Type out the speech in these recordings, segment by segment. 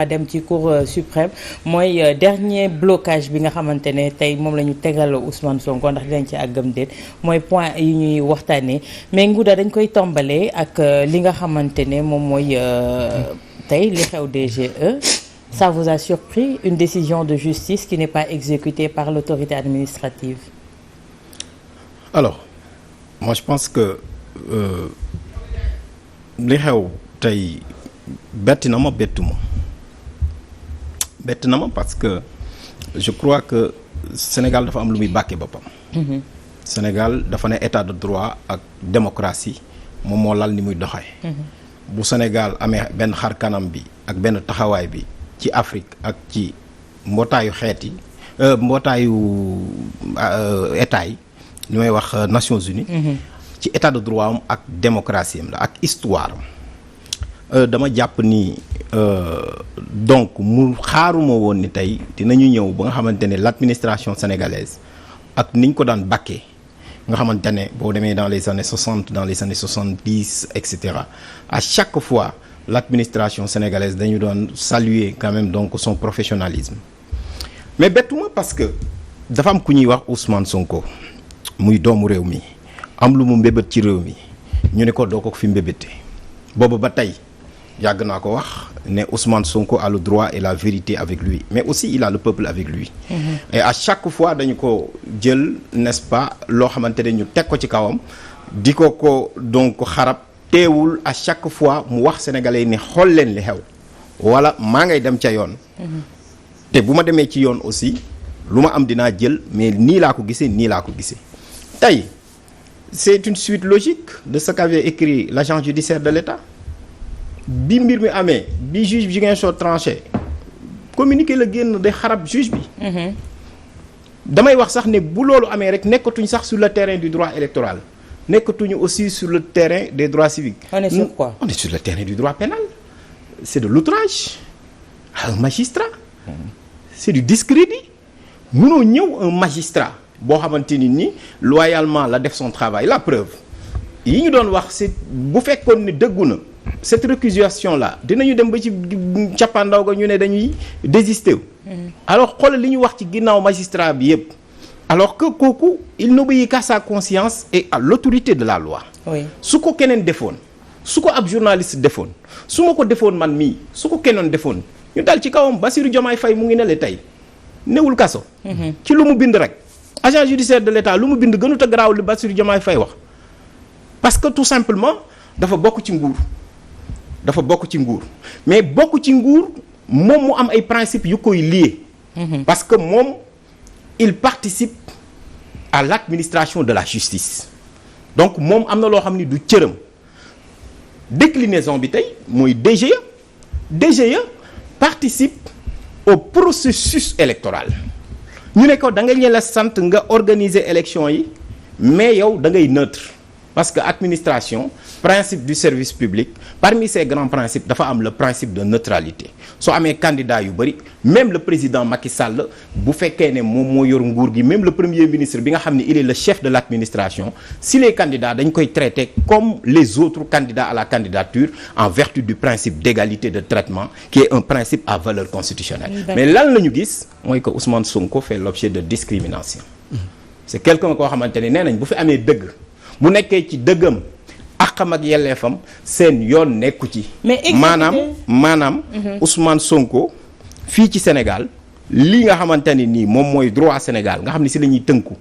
dem ci cour suprême mooy dernier blocage bi nga xamante ne tey moom la ñu tegal Ousmane Sonko ndax dinañ ci àggam déet mooy point yi ñuy waxtaanee mais Ngouda dañ koy tombalee ak li nga xamante ne moom mooy tey li xew DGE. Ça vous a surpris, une décision de justice qui n'est pas exécutée par l'autorité administrative? Alors moi je pense que li xew tey bett na ma parce que je crois que Sénégal dafa am lu muy bàkkee boppam. Sénégal dafa ne état de droit ak démocratie moom moo lal ni muy doxee. bu Sénégal amee benn xar kanam bi ak benn taxawaay bi ci Afrique ak ci mbootaayu xeet yi mbootaayu état yi li may wax Nations Unies. ci état de droit am ak démocratie am la ak histoire am dama jàpp ni donc mu xaaruma woon ni tey dinañu ñëw ba nga xamante ne l'administration sénégalaise ak niñ ko daan bàkkee nga xamante ne boo demee dans les années 60 dans les années 70 et cetera à chaque fois l'administration sénégalaise dañu doon saluer quand même donc son professionnalisme mais bettuma parce que dafa am ku ñuy wax Ousmane Sonko muy doomu réew mi am lu mu mbébét ci réew mi ñu ne ko doo ko fi mbébéte boobu ba tey yàgg naa ko wax ne Ousmane Sonko a le droit et la vérité avec lui mais aussi il a le peuple avec lui. Et à chaque fois dañu ko jël n'est-ce pas loo xamante ne ñu teg ko ci kawam di ko donc xarab teewul à chaque fois mu wax sénégalais ni xool leen li xew wala maa ngay dem ca yoon. te bu ma demee ci yoon aussi lu ma am dinaa jël mais nii laa ko gisee tey c'est une suite logique de ce qu'avait écrit l'agent judiciaire de l'État. bi mbir mi amee bi juge bi Ziguinchor tranché communiqué la génn day xarab juge bi. damay wax sax ne bu loolu amee rek nekkatuñ sax sur le terrain du droit électoral nekkatuñu aussi sur le terrain des droits civiques. On est sur quoi? On est sur le terrain du droit pénal. C'est de l'outrage à un magistrat. C'est du discrédit. mënoo ñëw un magistrat boo xamante ni loyalement la def son travail la preuve yi ñu doon wax c'est bu fekkoon ni dëggu na. cette récusation là dinañu dem ba ci cappaandaw ga ñu ne dañuy désister wu. alors xoolal li ñu wax ci ginnaaw magistrat bi yëpp alors que kooku il n'obéit qu'à sa conscience et à l'autorité de la loi. oui su ko keneen defoon su ko ab journaliste defoon su ma ko defoon man mii su ko keneen defoon ñu dal ci kawam Bassirou Diomaye Faye mu ngi ne le tey newul kaso. ci lu mu bind rek agent judiciaire de l'État lu mu bind gënut a garaaw li Bassirou Diomaye Faye wax parce que tout simplement dafa bokk ci nguur. mais bokk ci nguur moom mu am ay principes yu koy lié. parce que moom il participe à l'administration de la justice donc moom am na loo xam ni du cëram déclinaison bi tey mooy DGE participe au processus électoral ñu ne ko da nga leen la sant nga organiser élection yi mais yow da ngay neutre parce que administration principe du service public parmi ces grands principes dafa am le principe de neutralité soo amee candidat yu bëri même le président Macky Sall bu fekkee ne moom moo yor nguur gi même le premier ministre bi nga xam ne il est le chef de l'administration si les candidats dañ koy traiter comme les autres candidats à la candidature en vertu du principe d'égalité de traitement qui est un principe à valeur constitutionnelle. mais lan la ñu gis mooy que Ousmane Sonko fait l'objet de discrimination. c'est quelqu'un koo xamante ne nee nañ bu fi amee dëgg bu nekkee ci dëggam àqam ak yelleefam seen yoon nekku ci. maanaam Ousmane Sonko fii ci Sénégal lii nga xamante ni nii moom mooy droit Sénégal nga xam ne si la ñuy tënku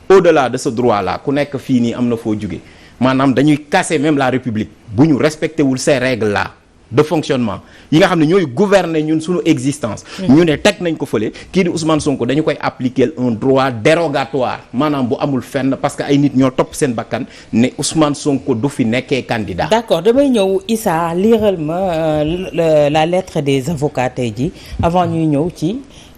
au-delà de ce droit là ku nekk fii nii am na foo jóge maanaam dañuy casser même la République bu ñu respecté wul ces règles là de fonctionnement yi nga xam ne ñooy gouverner ñun suñu existence. ñu ne teg nañ ko fële kii di Ousmane Sonko dañu koy appliquer un droit dérogatoire maanaam bu amul fenn parce que ay nit ñoo topp seen bakkan ne Ousmane Sonko du fi nekkee candidat. d'accord damay ñëw Issa liiral ma la lettre des avocats tey ji avant ñuy ñëw ci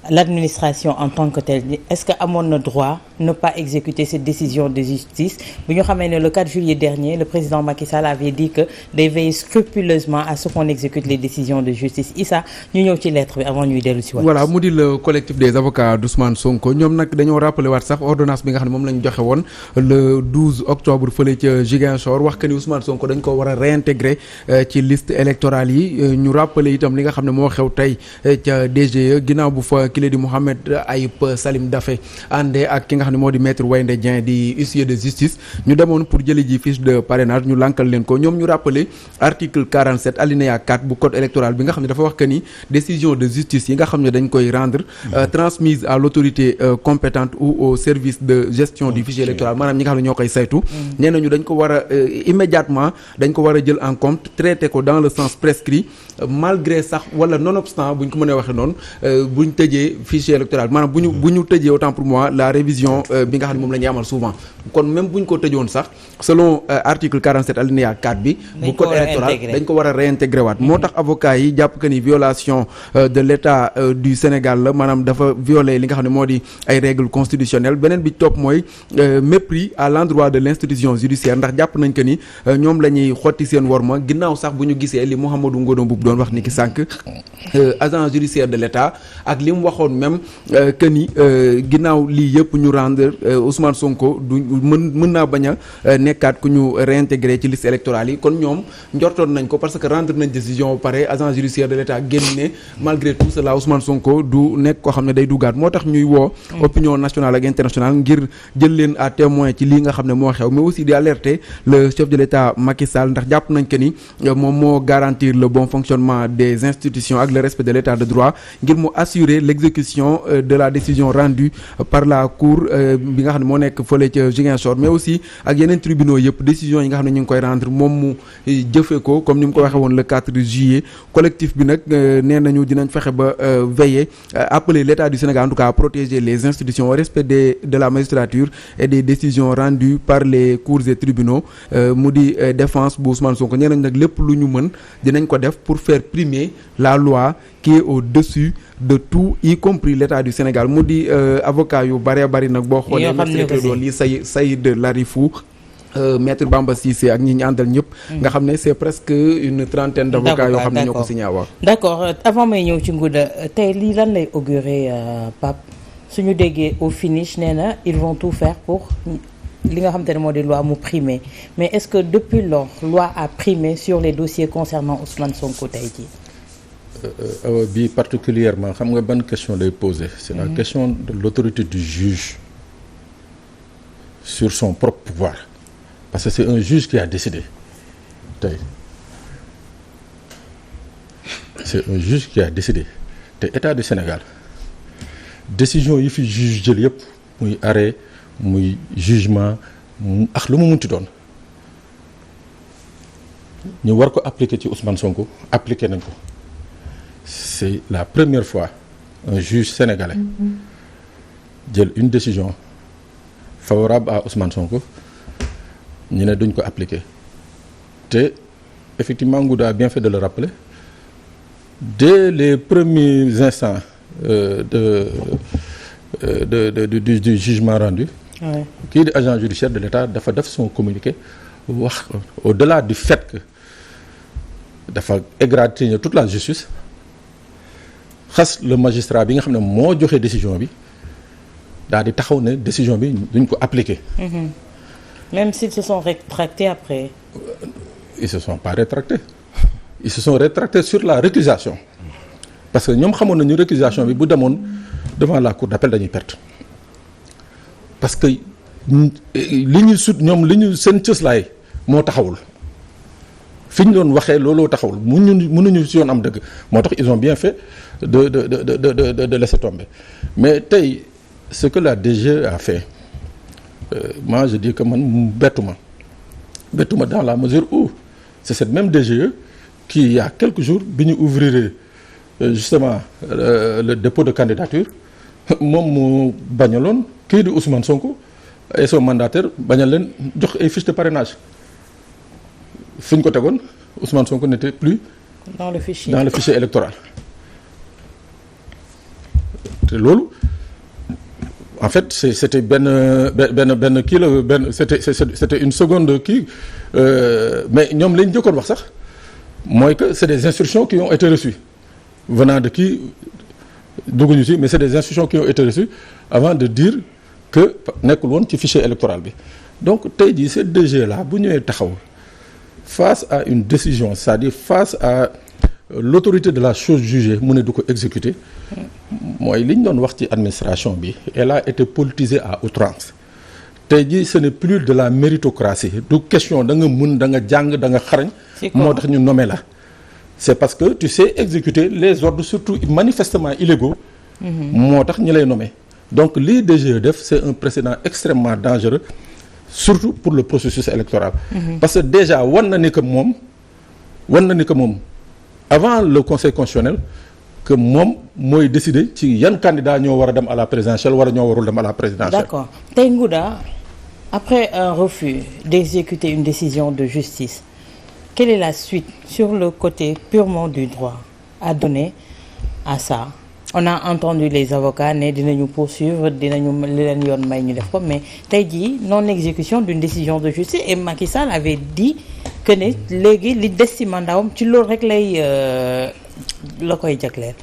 l'administration en tant que telle est-ce que amoon na droit ne pas exécuter cette décision de justice bu ñu xamee ne le 4 juillet dernier le président Macky Sall avait dit que day veiller scrupuleusement à ce qu'on exécute les décisions de justice. Issa ñu ñëw ci lettre bi avant ñuy dellu si waat. voilà mu di le collectif des avocats d'Ousmane Sonko ñoom nag dañoo rappelé waat sax ordonnance bi nga xam ne moom lañ joxe woon le 12 octobre fële ca Ziguinchor wax que ni Ousmane Sonko dañ ko war a réintégrer ci liste électorale yi ñu rappelé itam li nga xam ne moo xew tey ca DGE ginnaaw bu fa kile di Mohamed Ayib Salim Daffé àndee ak ki nga xam ne moo di maître Wayndé Dieng di huissier de justice ñu demoon pour jëli ji fiche de parrainage ñu lànkal leen ko ñoom ñu rappelé article 47 alinéa 4 bu code électoral bi nga xam ne dafa wax que ni décision de justice yi nga xam ne dañ koy rendre transmise à l'autorité compétente ou au service de gestion du fichier électoral maanaam ñi nga xam ne ñoo koy saytu nee nañu dañ ko war a immédiatement dañ ko war a jël en compte traité ko dans le sens prescrit malgré sax wala nonobstant bu ñu ko mënee waxee noonu bu ñu tëjee fichier électoral maanaam bu ñu tëjee autant pour moi la révision bi nga xam ne moom la ñuy amal souvent kon même bu ñu ko tëjoon sax selon article 47 alinéa 4 bi bu code électoral dañ ko war a réintégrer waat moo tax avocat yi jàpp que ni violation de l'état du Sénégal la maanaam dafa violer li nga xam ne moo di ay règles constitutionnelles beneen bi topp mooy mépris à l'endroit de l'institution judiciaire ndax jàpp nañ que ni ñoom la ñuy xotti seen worma ginnaaw sax bu ñu gisee li Mouhamadou Ngodo Mboup doon wax ni ki sànq agent judiciaire de l'état ak li mu waxoon même que ni ginnaaw lii yëpp ñu rendre Ousmane Sonko du mën naa bañ a nekkaat ku ñu réintégrer ci liste électorale yi kon ñoom njortoon nañ ko parce que rendre nañ décision ba pare agent judiciaire de l'état génn ne malgré tout cela Ousmane Sonko du nekk koo xam ne day dugaat moo tax ñuy woo opinion nationale ak internationale ngir jël leen à témoin ci lii nga xam ne moo xew mais aussi di alerter le chef de l'état Macky Sall ndax jàpp nañ que ni moom moo garantir le bon fonctionnement des institutions ak le respect de l'état de droit ngir mu assurer l'exécution de la décision rendue par la cour bi nga xam ne moo nekk fële ca Ziguinchor mais aussi ak yeneen tribunaux yëpp décision yi nga xam ne ñu ngi koy rendre moom mu jëfe ko comme ni mu ko waxee woon le 4 juillet collectif bi nag nee nañu dinañ fexe ba veiller appeler l'état du Sénégal en tout cas à protéger les institutions au respect de la magistrature et des décisions rendues par les cours et tribunaux mu di défense bu Ousmane Sonko nee nañ nag lépp lu ñu mën dinañ ko def pour faire primer la loi qui est au-dessus de tout y compris l'état du Sénégal mu di avocat yu bëree bëri nag boo xoolee maître doon lii Saïd Larifou maître Bamba Cissé ak ñi ñu àndal ñëpp nga xam ne c'est presque une trentaine d'avocats yoo xam ne ñoo ko signé waaw d'accord avant may ñëw ci Ngouda tey lii lan lay augurer Pape suñu déggee au finish nee na ils vont tout faire pour li nga xamante ne moo di loi mu primer mais est-ce que depuis lors loi a primé sur les dossiers concernant Ousmane Sonko tey jii bi particulièrement xam nga ban question lay poser c'est la question de l'autorité du juge sur son propre pouvoir parce que c'est un juge qui a décidé tey c'est un juge qui a décidé te état du Sénégal décision yi fi juge jël yëpp muy arrêt muy jugement ak lu mu munti doon ñu war ko appliquer ci Ousmane Sonko appliquer nañ ko c'est la première fois un juge sénégalais jël une décision favorable à Ousmane Sonko ñu ne duñ ko appliquer te effectivement Ngouda a bien fait de le rappeler dès les premiers instants du jugement rendu kii di agent judiciaire de l'État dafa def son communiqué wax au-delà du fait que dafa égratigner toute la justice xas le magistrat bi nga xam ne moo joxe décision bi daal di taxaw ne décision bi duñ ko appliquer. Même s'ils se sont rétractés après. Ils se sont pas rétractés. Ils se sont rétractés sur la récusation parce que ñoom xamoon nañu récusation bi bu demoon devant la cour d'appel dañuy perte parce que li ñu sut ñoom li ñu seen cëslaay moo taxawul fi ñu doon waxee looloo taxawul mënuñu si yoon am dëgg moo tax ils ont bien fait de laisser tomber mais tey ce que la DG a fait moi je dis que man bettuma dans la mesure où c'est cette même DGE qui il y a quelques jours bi ñu ouvrir justement le dépôt de candidature moom mu bañaloon kii di Ousmane Sonko et son mandataire bañal leen jox ay fiches de parrainage fi ñu ko tegoon Ousmane Sonko n'était plus dans le fichier électoral te loolu en fait c'était benn kii la benn c'était une seconde kii mais ñoom lañ jëkkoon wax sax mooy que c'est des instructions qui ont été reçues venant de kii dugguñu ci mais c'est des instructions qui ont été reçues avant de dire que nekkul woon ci fichier électoral bi donc tey jii ces DG là bu ñëwee taxaw face à une décision c'est-à-dire face à l'autorité de la chose jugée mu ne du ko exécuter mooy li ñu doon wax ci administration bi elle a été politisée à outrance tey jii ce n'est plus de la méritocratie du question da nga mën da nga jàng da nga xarañ moo tax ñu nommé la c'est parce que tu sais exécuter les ordres surtout manifestement illégaux moo tax ñi lay nommé donc lii DGE def c'est un précédent extrêmement dangereux surtout pour le processus électoral parce que déjà wan na ni que moom avant le conseil constitutionnel que moom mooy décider ci yan candidat ñoo war a dem à la présidentielle wala ñoo warul dem à la présidentielle. D'accord tey Ngouda après un refus d'exécuter une décision de justice quelle est la suite sur le côté purement du droit à donner à ça on a entendu les avocats ne dinañu poursuivre dinañu li leen yoon may ñu def ko mais tey jii non exécution d'une décision de justice et Macky Sall avait dit que ne léegi li des ci mandaawam ci loolu rek lay la koy jagleel.